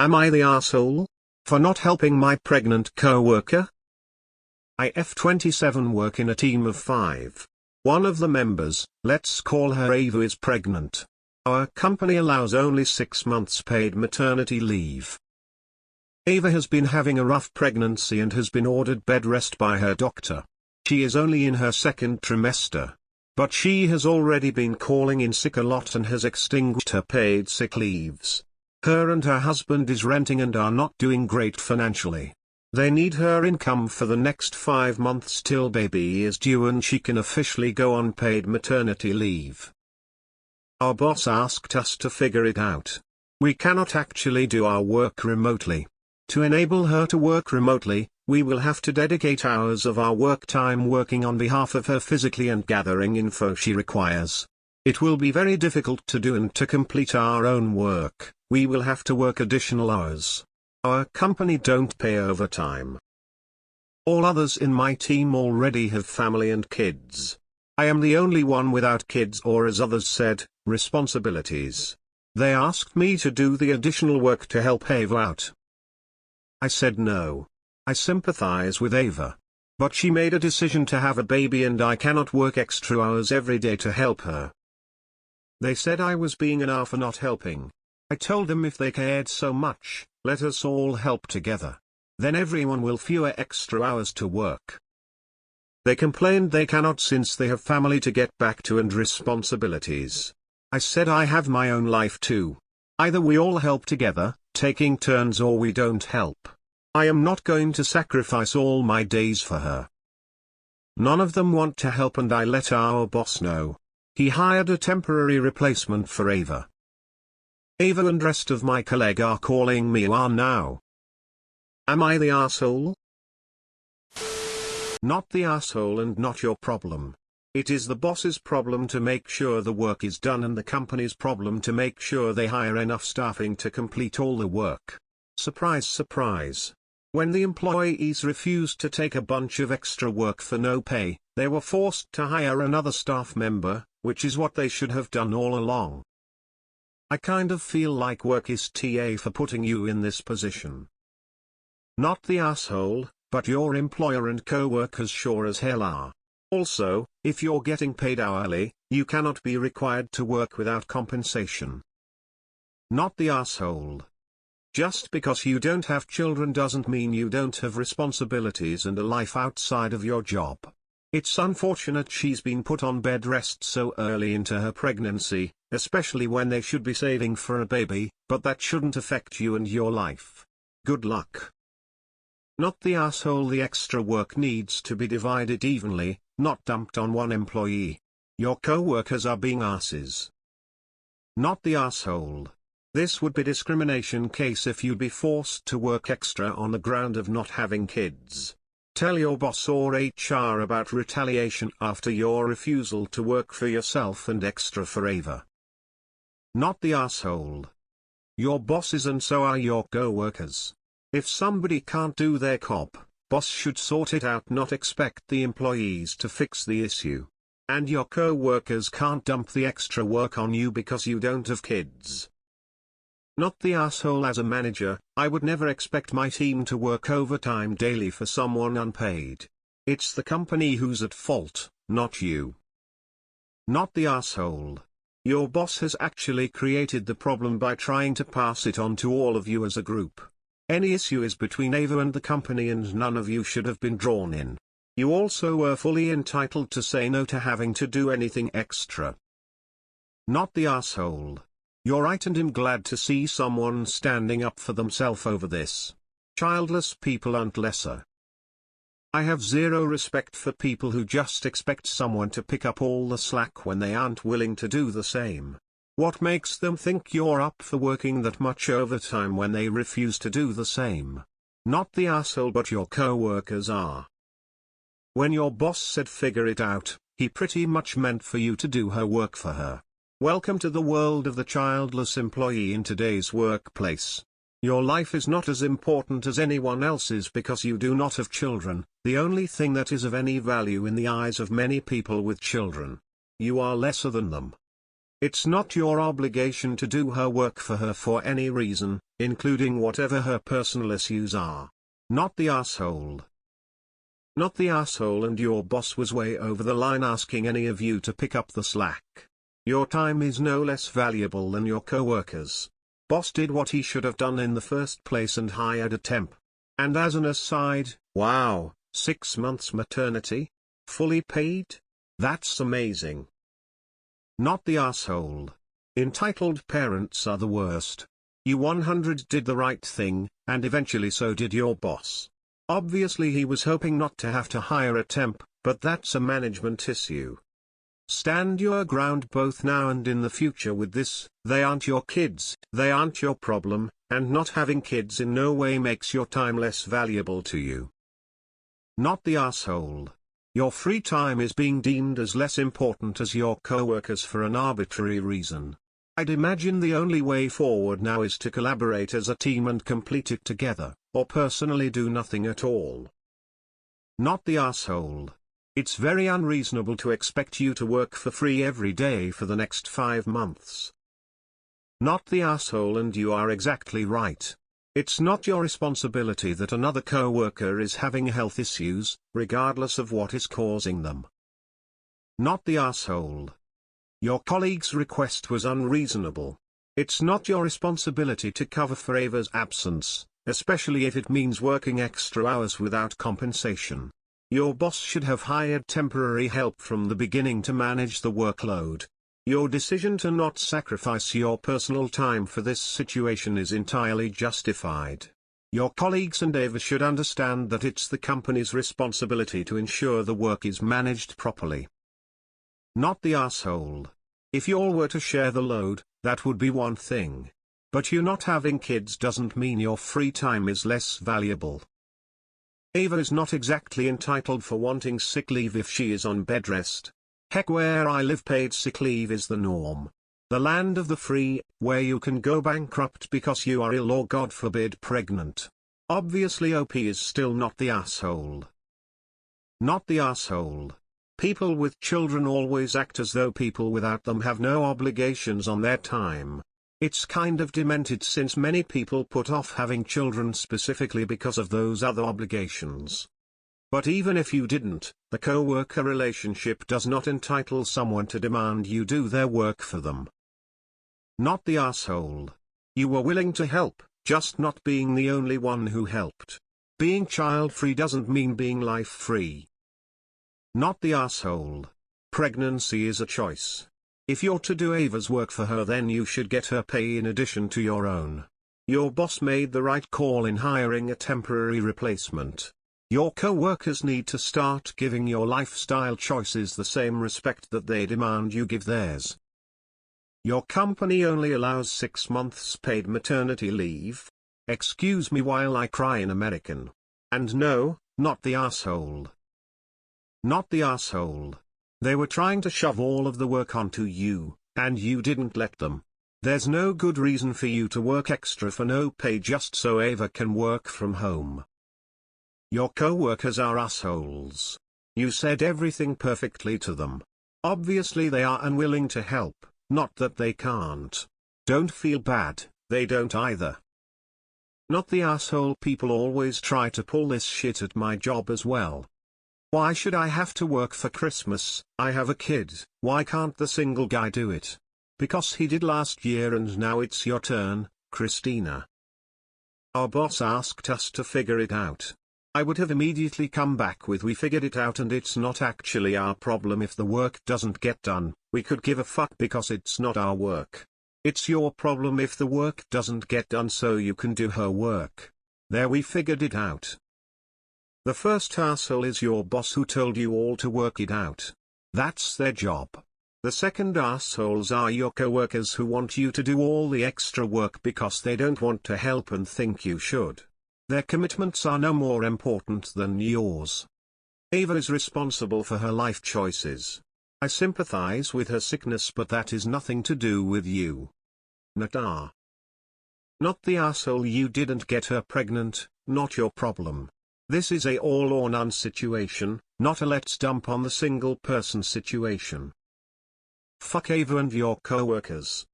Am I the asshole? For not helping my pregnant coworker? I F27 work in a team of 5. One of the members, let's call her Ava, is pregnant. Our company allows only 6 months paid maternity leave. Ava has been having a rough pregnancy and has been ordered bed rest by her doctor. She is only in her 2nd trimester. But she has already been calling in sick a lot and has extinguished her paid sick leaves. Her and her husband is renting and are not doing great financially. They need her income for the next 5 months till baby is due and she can officially go on paid maternity leave. Our boss asked us to figure it out. We cannot actually do our work remotely. To enable her to work remotely, we will have to dedicate hours of our work time working on behalf of her physically and gathering info she requires. It will be very difficult to do, and to complete our own work, we will have to work additional hours. Our company don't pay overtime. All others in my team already have family and kids. I am the only one without kids, or as others said, responsibilities. They asked me to do the additional work to help Ava out. I said no. I sympathize with Ava. But she made a decision to have a baby and I cannot work extra hours every day to help her. They said I was being an ass for not helping. I told them if they cared so much, let us all help together. Then everyone will fewer extra hours to work. They complained they cannot since they have family to get back to and responsibilities. I said I have my own life too. Either we all help together, taking turns, or we don't help. I am not going to sacrifice all my days for her. None of them want to help and I let our boss know. He hired a temporary replacement for Ava. Ava and rest of my colleague are calling me now. Am I the asshole? Not the asshole and not your problem. It is the boss's problem to make sure the work is done and the company's problem to make sure they hire enough staffing to complete all the work. Surprise, surprise. When the employees refused to take a bunch of extra work for no pay, they were forced to hire another staff member, which is what they should have done all along. I kind of feel like work is TA for putting you in this position. Not the asshole, but your employer and co-workers sure as hell are. Also, if you're getting paid hourly, you cannot be required to work without compensation. Not the asshole. Just because you don't have children doesn't mean you don't have responsibilities and a life outside of your job. It's unfortunate she's been put on bed rest so early into her pregnancy, especially when they should be saving for a baby, but that shouldn't affect you and your life. Good luck. Not the asshole. The extra work needs to be divided evenly, not dumped on one employee. Your co-workers are being asses. Not the asshole. This would be discrimination case if you'd be forced to work extra on the ground of not having kids. Tell your boss or HR about retaliation after your refusal to work for yourself and extra for Ava. Not the asshole. Your bosses and so are your co-workers. If somebody can't do their job, boss should sort it out, not expect the employees to fix the issue. And your co-workers can't dump the extra work on you because you don't have kids. Not the asshole. As a manager, I would never expect my team to work overtime daily for someone unpaid. It's the company who's at fault, not you. Not the asshole. Your boss has actually created the problem by trying to pass it on to all of you as a group. Any issue is between Ava and the company and none of you should have been drawn in. You also were fully entitled to say no to having to do anything extra. Not the asshole. You're right and I'm glad to see someone standing up for themselves over this. Childless people aren't lesser. I have zero respect for people who just expect someone to pick up all the slack when they aren't willing to do the same. What makes them think you're up for working that much overtime when they refuse to do the same? Not the asshole, but your co-workers are. When your boss said figure it out, he pretty much meant for you to do her work for her. Welcome to the world of the childless employee in today's workplace. Your life is not as important as anyone else's because you do not have children, the only thing that is of any value in the eyes of many people with children. You are lesser than them. It's not your obligation to do her work for her for any reason, including whatever her personal issues are. Not the asshole. Not the asshole, and your boss was way over the line asking any of you to pick up the slack. Your time is no less valuable than your coworkers. Boss did what he should have done in the first place and hired a temp. And as an aside, wow, 6 months maternity? Fully paid? That's amazing. Not the asshole. Entitled parents are the worst. You 100 did the right thing, and eventually so did your boss. Obviously he was hoping not to have to hire a temp, but that's a management issue. Stand your ground both now and in the future with this. They aren't your kids, they aren't your problem, and not having kids in no way makes your time less valuable to you. Not the asshole. Your free time is being deemed as less important as your coworkers for an arbitrary reason. I'd imagine the only way forward now is to collaborate as a team and complete it together, or personally do nothing at all. Not the asshole. It's very unreasonable to expect you to work for free every day for the next 5 months. Not the asshole, and you are exactly right. It's not your responsibility that another coworker is having health issues, regardless of what is causing them. Not the asshole. Your colleague's request was unreasonable. It's not your responsibility to cover for Ava's absence, especially if it means working extra hours without compensation. Your boss should have hired temporary help from the beginning to manage the workload. Your decision to not sacrifice your personal time for this situation is entirely justified. Your colleagues and Ava should understand that it's the company's responsibility to ensure the work is managed properly. Not the asshole. If you all were to share the load, that would be one thing. But you not having kids doesn't mean your free time is less valuable. Ava is not exactly entitled for wanting sick leave if she is on bed rest. Heck, where I live paid sick leave is the norm. The land of the free, where you can go bankrupt because you are ill or God forbid pregnant. Obviously OP is still not the asshole. Not the asshole. People with children always act as though people without them have no obligations on their time. It's kind of demented since many people put off having children specifically because of those other obligations. But even if you didn't, the co-worker relationship does not entitle someone to demand you do their work for them. Not the asshole. You were willing to help, just not being the only one who helped. Being child-free doesn't mean being life-free. Not the asshole. Pregnancy is a choice. If you're to do Ava's work for her, then you should get her pay in addition to your own. Your boss made the right call in hiring a temporary replacement. Your co-workers need to start giving your lifestyle choices the same respect that they demand you give theirs. Your company only allows 6 months paid maternity leave. Excuse me while I cry in American. And no, not the asshole. Not the asshole. They were trying to shove all of the work onto you, and you didn't let them. There's no good reason for you to work extra for no pay just so Ava can work from home. Your co-workers are assholes. You said everything perfectly to them. Obviously they are unwilling to help, not that they can't. Don't feel bad, they don't either. Not the asshole. People always try to pull this shit at my job as well. Why should I have to work for Christmas? I have a kid. Why can't the single guy do it? Because he did last year and now it's your turn, Christina. Our boss asked us to figure it out. I would have immediately come back with, we figured it out and it's not actually our problem if the work doesn't get done. We could give a fuck because it's not our work. It's your problem if the work doesn't get done so you can do her work. There, we figured it out. The first asshole is your boss who told you all to work it out. That's their job. The second assholes are your coworkers who want you to do all the extra work because they don't want to help and think you should. Their commitments are no more important than yours. Ava is responsible for her life choices. I sympathize with her sickness, but that is nothing to do with you. Not the asshole. You didn't get her pregnant, not your problem. This is a all or none situation, not a let's dump on the single person situation. Fuck Ava and your coworkers.